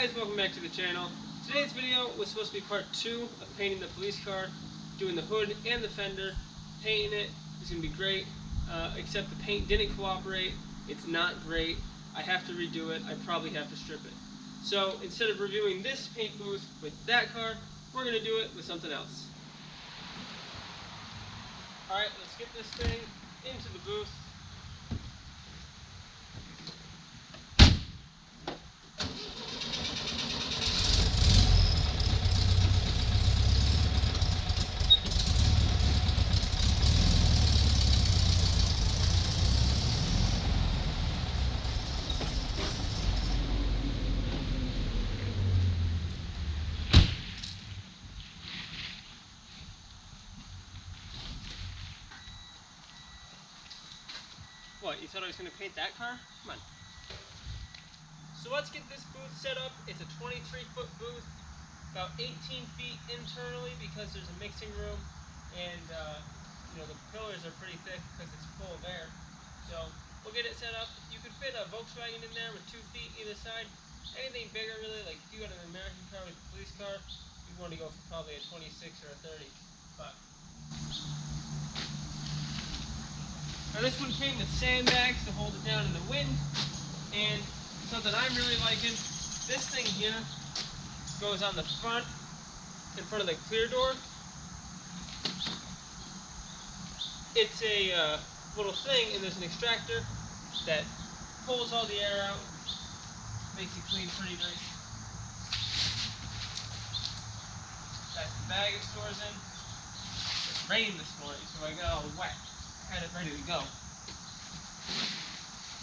guys, welcome back to the channel. Today's video was supposed to be part 2 of painting the police car, doing the hood and the fender. Painting it is going to be great, except the paint didn't cooperate. It's not great. I have to redo it. I probably have to strip it. So instead of reviewing this paint booth with that car, we're going to do it with something else. Alright, let's get this thing into the booth. What, you thought I was going to paint that car? Come on. So let's get this booth set up. It's a 23-foot booth, about 18 feet internally because there's a mixing room, and the pillars are pretty thick because it's full of air. So we'll get it set up. You could fit a Volkswagen in there with 2 feet either side. Anything bigger really, like if you got an American car with a police car, you'd want to go for probably a 26 or a 30. But now this one came with sandbags to hold it down in the wind, and something I'm really liking, this thing here goes on the front, in front of the clear door. It's a little thing, and there's an extractor that pulls all the air out, makes it clean pretty nice. That's the bag it stores in. It rained this morning, so I got all wet. Had it ready to go.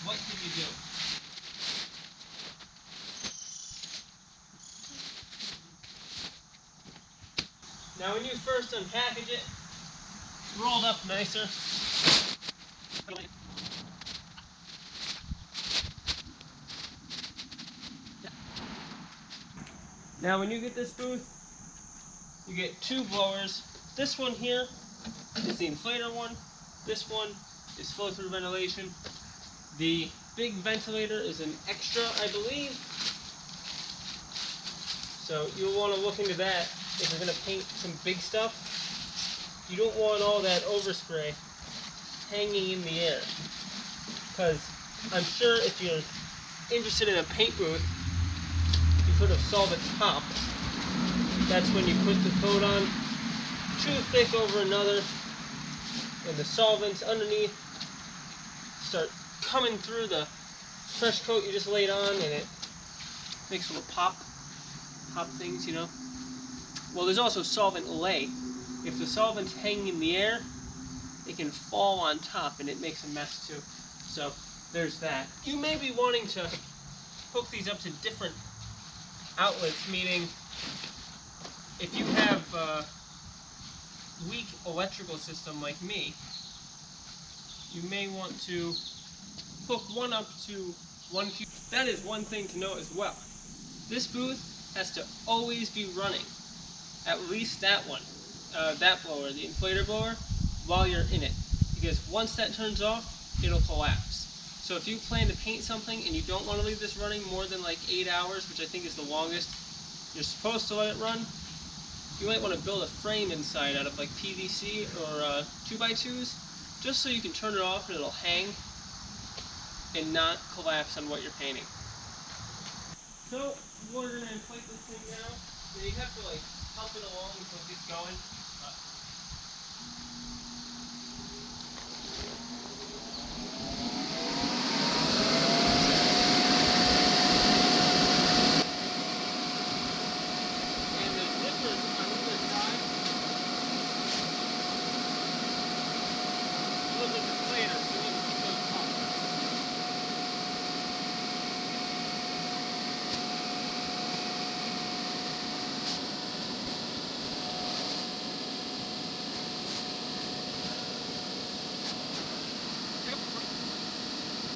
What can you do? Now when you first unpackage it, it's rolled up nicer. Now when you get this booth, you get 2 blowers. This one here is the inflator one. This one is flow-through ventilation. The big ventilator is an extra, I believe. So you'll want to look into that if you're going to paint some big stuff. You don't want all that overspray hanging in the air. Because I'm sure if you're interested in a paint booth, you put a solvent top. That's when you put the coat on too thick over another, and the solvents underneath start coming through the fresh coat you just laid on, and it makes little pop things, you know. Well, there's also solvent lay. If the solvent's hanging in the air, it can fall on top and it makes a mess too. So there's that. You may be wanting to hook these up to different outlets, meaning if you have weak electrical system like me, you may want to hook one up to one fuse. That is one thing to know as well. This booth has to always be running, at least that one, that blower, the inflator blower, while you're in it, because once that turns off, it'll collapse. So if you plan to paint something and you don't want to leave this running more than like 8 hours, which I think is the longest you're supposed to let it run, you might want to build a frame inside out of like PVC or 2x2s, just so you can turn it off and it'll hang and not collapse on what you're painting. So we're going to inflate this thing now. And you have to like help it along until it gets going.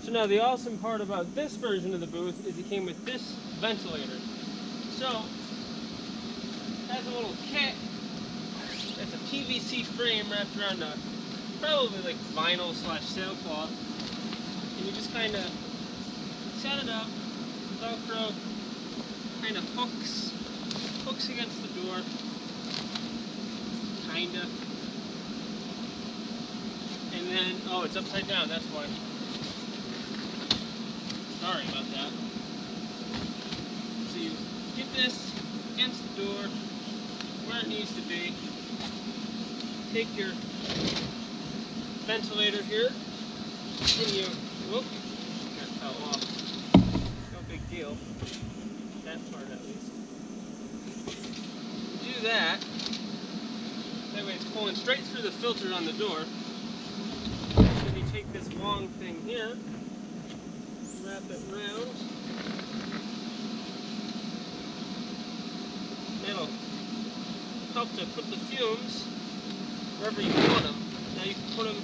So now the awesome part about this version of the booth is it came with this ventilator. So it has a little kit. It's a PVC frame wrapped around a probably like vinyl / sailcloth, and you just kind of set it up, Velcro kind hooks against the door, kinda. And then, oh, it's upside down, that's why. Sorry about that. So you get this against the door, where it needs to be. Take your ventilator here, and you, whoop, that fell off. No big deal. That part at least. Do that. That way it's pulling straight through the filter on the door. Then you take this long thing here, wrap it around. It'll help to put the fumes wherever you want them. Now you can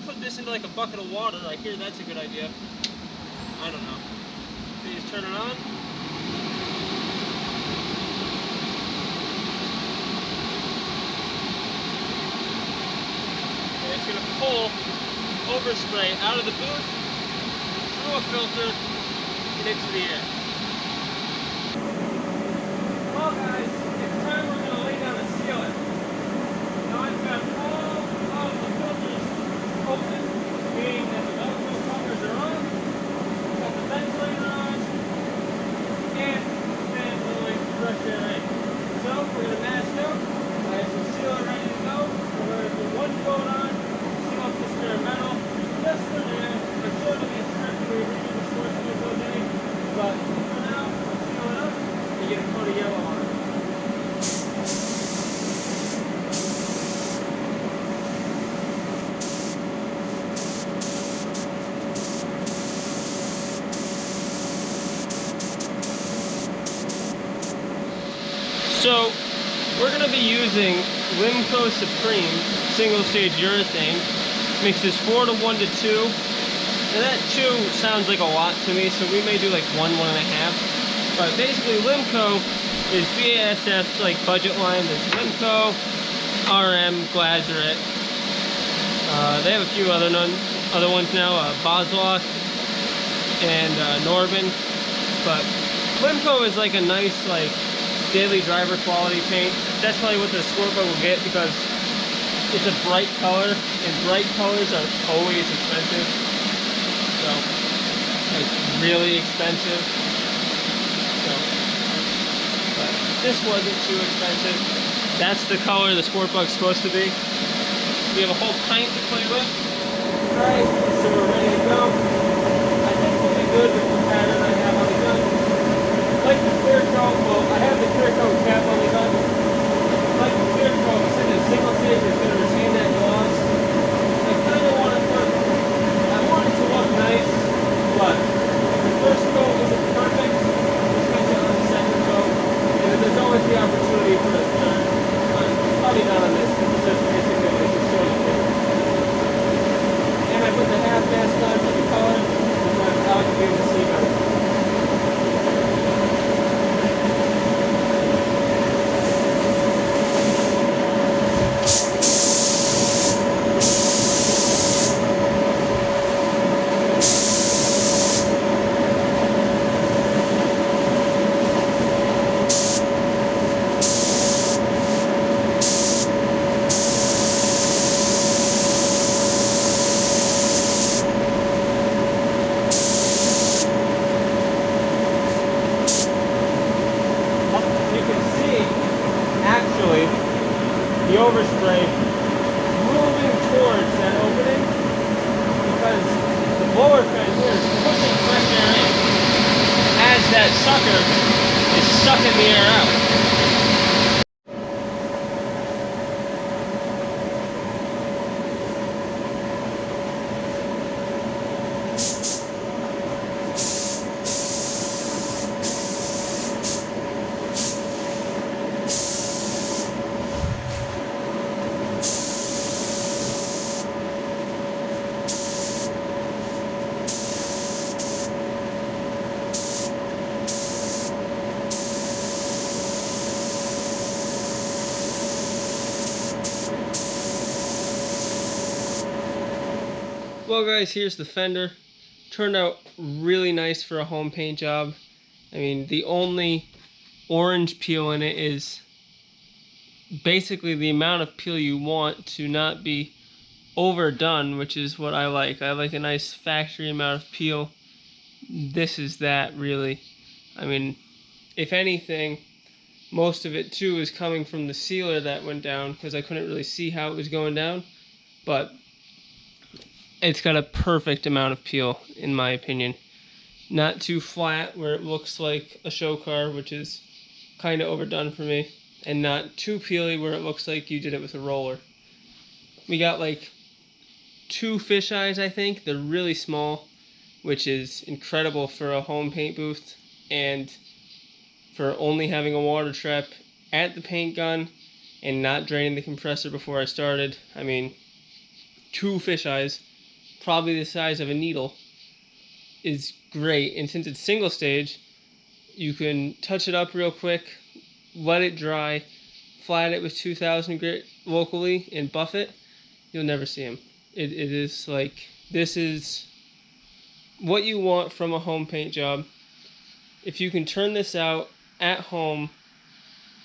put this into like a bucket of water. I hear that's a good idea. I don't know. So you just turn it on. And it's going to pull overspray out of the booth, through a filter, and into the air. Well guys, it's time we're going to lay down and seal it. Now I've got all of the filters open, meaning that the Velcro covers are on, got the ventilator on, and the fan blowing fresh air in. So we're going to mask out. I have some sealer ready to go. We're going to put one coat on, seal up this bare metal, just for now. I'm sure it'll be a strip for reading the source of it goes in, but for now, seal it up and get a coat of yellow on it. So we're going to be using Limco Supreme single stage urethane. Mixes 4 to 1 to 2. And that 2 sounds like a lot to me, so we may do like 1, 1.5. But basically Limco is BASF's like budget line. There's Limco, RM, Glazeret. They have a few other ones now, Boslock and Norbin. But Limco is like a nice like daily driver quality paint. That's probably what the Sport Bug will get because it's a bright color, and bright colors are always expensive. So, like really expensive. So, but this wasn't too expensive. That's the color the Sport Bug's supposed to be. We have a whole pint to play with. Alright, so we're ready to go. I think we'll be good with the pattern I have on the gun. Like the clear coat, well, I have the clear coat cap on the gun. Like the clear coat, since it's single stage, it's going to retain that gloss. I kind of want it to look nice, but the first coat isn't perfect. Just makes it on the second coat. And then there's always the opportunity for a third. But probably not on this, because it's just basically like a show you did. And I put the half mask on for the color, so I'll be able to see better. The overspray moving towards that opening because the blower fan here is pushing fresh air in as that sucker is sucking the air out. Well guys, here's the fender. Turned out really nice for a home paint job. I mean, the only orange peel in it is basically the amount of peel you want to not be overdone, which is what I like. I like a nice factory amount of peel. This is that, really. I mean, if anything, most of it too is coming from the sealer that went down, because I couldn't really see how it was going down, but it's got a perfect amount of peel in my opinion. Not too flat where it looks like a show car, which is kind of overdone for me, and not too peely where it looks like you did it with a roller. We got like 2 fisheyes, I think. They're really small, which is incredible for a home paint booth, and for only having a water trap at the paint gun and not draining the compressor before I started. I mean, 2 fisheyes, probably the size of a needle, is great. And since it's single stage, you can touch it up real quick, let it dry, flat it with 2000 grit locally, and buff it. You'll never see them. It is like, this is what you want from a home paint job. If you can turn this out at home,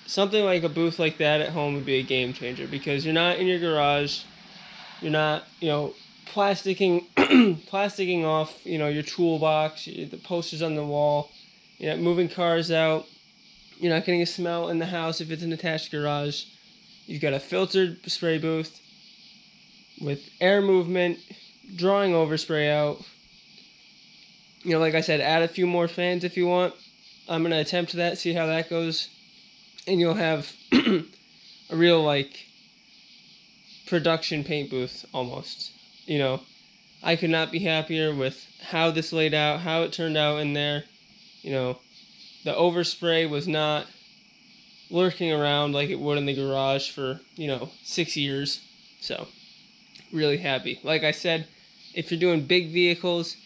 something like a booth like that at home would be a game changer, because you're not in your garage, you're not, plasticking plasticking off, your toolbox, the posters on the wall, you're not moving cars out, you're not getting a smell in the house if it's an attached garage. You've got a filtered spray booth with air movement, drawing overspray out. Like I said, add a few more fans if you want. I'm going to attempt that, see how that goes. And you'll have a real, production paint booth, almost. I could not be happier with how this laid out, how it turned out in there. The overspray was not lurking around like it would in the garage for, 6 years. So, really happy. Like I said, if you're doing big vehicles,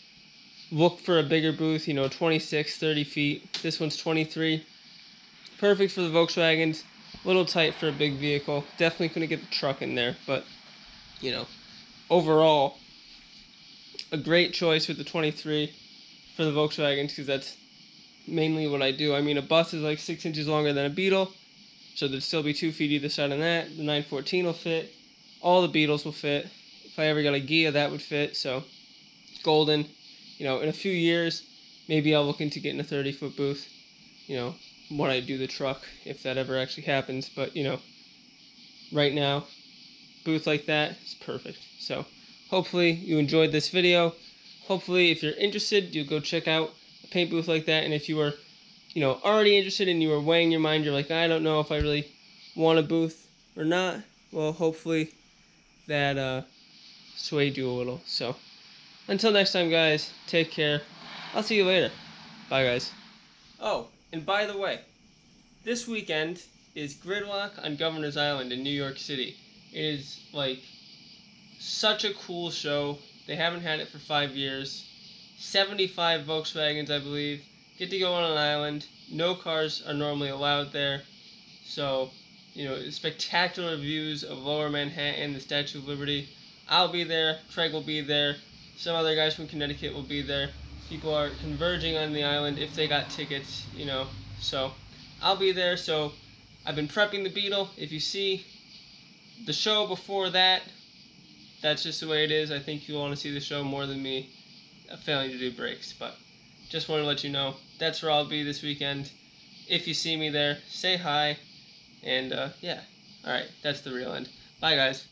look for a bigger booth, 26, 30 feet. This one's 23. Perfect for the Volkswagens. A little tight for a big vehicle. Definitely couldn't get the truck in there, but, overall, a great choice with the 23 for the Volkswagens, because that's mainly what I do. I mean, a bus is like 6 inches longer than a Beetle, so there'd still be 2 feet either side on that. The 914 will fit. All the Beetles will fit. If I ever got a Ghia, that would fit. So, golden. In a few years, maybe I'll look into getting a 30-foot booth, when I do the truck, if that ever actually happens. But, right now, booth like that is perfect. So, hopefully you enjoyed this video. Hopefully, if you're interested, you'll go check out a paint booth like that. And if you are, already interested and you are weighing your mind, you're like, I don't know if I really want a booth or not, well, hopefully that swayed you a little. So, until next time, guys, take care. I'll see you later. Bye, guys. Oh, and by the way, this weekend is Gridlock on Governor's Island in New York City. It is, such a cool show. They haven't had it for 5 years. 75 Volkswagens, I believe. Get to go on an island. No cars are normally allowed there. So, spectacular views of Lower Manhattan, the Statue of Liberty. I'll be there. Craig will be there. Some other guys from Connecticut will be there. People are converging on the island if they got tickets, So, I'll be there. So, I've been prepping the Beetle. If you see the show before that, that's just the way it is. I think you'll want to see the show more than me failing to do brakes. But just wanted to let you know, that's where I'll be this weekend. If you see me there, say hi. And, yeah. Alright, that's the real end. Bye, guys.